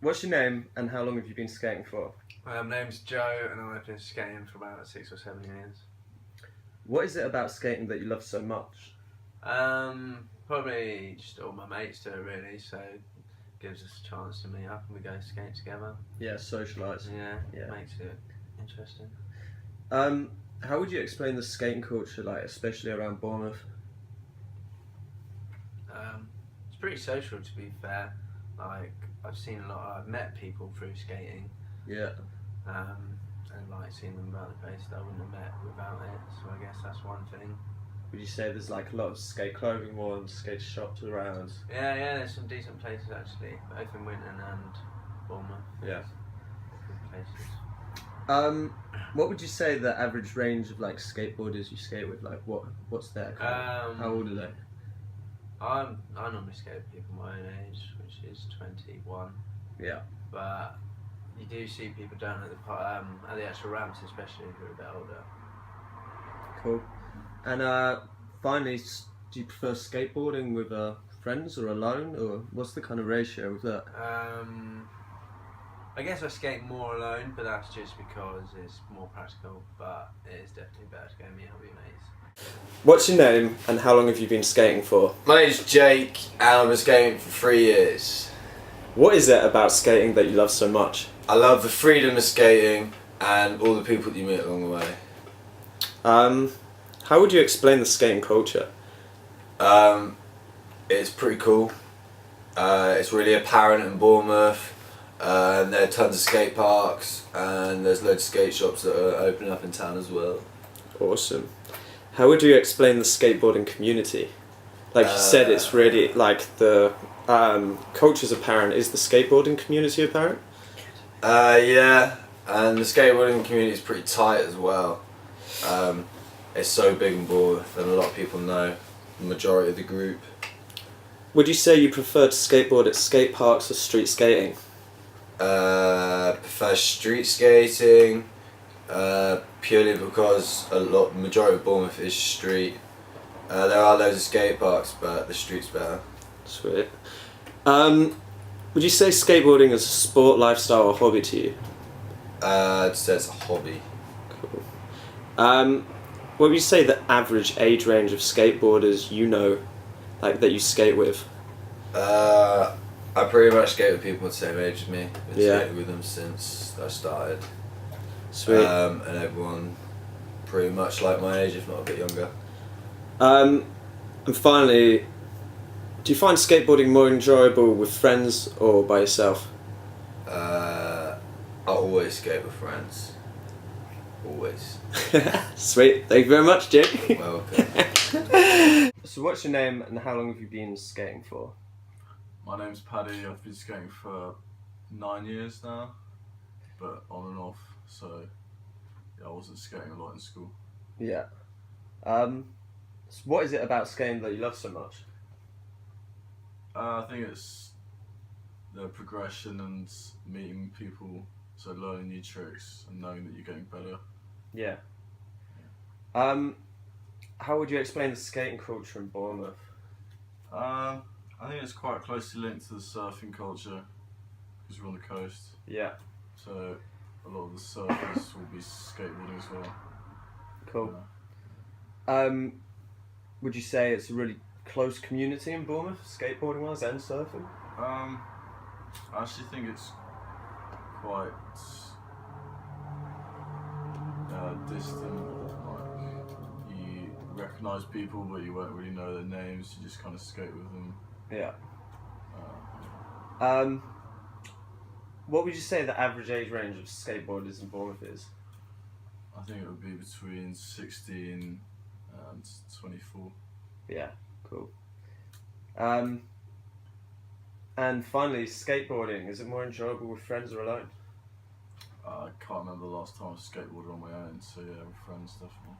What's your name and how long have you been skating for? My name's Joe and I've been skating for about 6 or 7 years. What is it about skating that you love so much? Probably just all my mates do it really, so it gives us a chance to meet up and we go skate together. Yeah, socialise. Yeah, makes it interesting. How would you explain the skating culture, like especially around Bournemouth? It's pretty social to be fair. Like I've met people through skating. Yeah. And like seeing them about the place that I wouldn't have met without it. So I guess that's one thing. Would you say there's like a lot of skate clothing ones, skate shops around? Yeah, there's some decent places actually, both in Winton and Bournemouth. Yeah. Good places. What would you say the average range of like skateboarders you skate with? Like what's their how old are they? I normally skate with people my own age, which is 21. Yeah. But you do see people down at the actual ramps, especially who are a bit older. Cool. And finally, do you prefer skateboarding with friends or alone, or what's the kind of ratio with that? I guess I skate more alone, but that's just because it's more practical. But it is definitely better to go meet up with your mates. What's your name and how long have you been skating for? My name's Jake and I've been skating for 3 years. What is it about skating that you love so much? I love the freedom of skating and all the people that you meet along the way. How would you explain the skating culture? It's pretty cool. It's really apparent in Bournemouth. There are tons of skate parks and there's loads of skate shops that are opening up in town as well. Awesome. How would you explain the skateboarding community? Like you said, it's really like the culture's apparent. Is the skateboarding community apparent? Yeah, and the skateboarding community is pretty tight as well. It's so big in Bournemouth and a lot of people know the majority of the group. Would you say you prefer to skateboard at skate parks or street skating? Prefer street skating purely because majority of Bournemouth is street. There are loads of skate parks, but the street's better. Sweet. Would you say skateboarding is a sport, lifestyle, or hobby to you? I'd say it's a hobby. Cool. What would you say the average age range of skateboarders you know, like that you skate with? I pretty much skate with people the same age as me. Been skating with them since I started. Sweet. And everyone pretty much like my age, if not a bit younger. And finally, do you find skateboarding more enjoyable with friends or by yourself? I always skate with friends. Always. Sweet. Thank you very much, Jake. Welcome. So what's your name and how long have you been skating for? My name's Paddy. I've been skating for 9 years now, but on and off. So yeah, I wasn't skating a lot in school. Yeah. So what is it about skating that you love so much? I think it's the progression and meeting people, so learning new tricks and knowing that you're getting better. Yeah. How would you explain the skating culture in Bournemouth? I think it's quite closely linked to the surfing culture because we're on the coast. Yeah. So a lot of the surfers will be skateboarding as well. Cool. Yeah. Would you say it's a really close community in Bournemouth, skateboarding wise and surfing? I actually think it's quite distant. Like you recognise people, but you won't really know their names. You just kind of skate with them. Yeah. What would you say the average age range of skateboarders in Bournemouth is? I think it would be between 16 and 24. Yeah, cool. And finally, skateboarding, is it more enjoyable with friends or alone? I can't remember the last time I skateboarded on my own, so yeah, with friends definitely.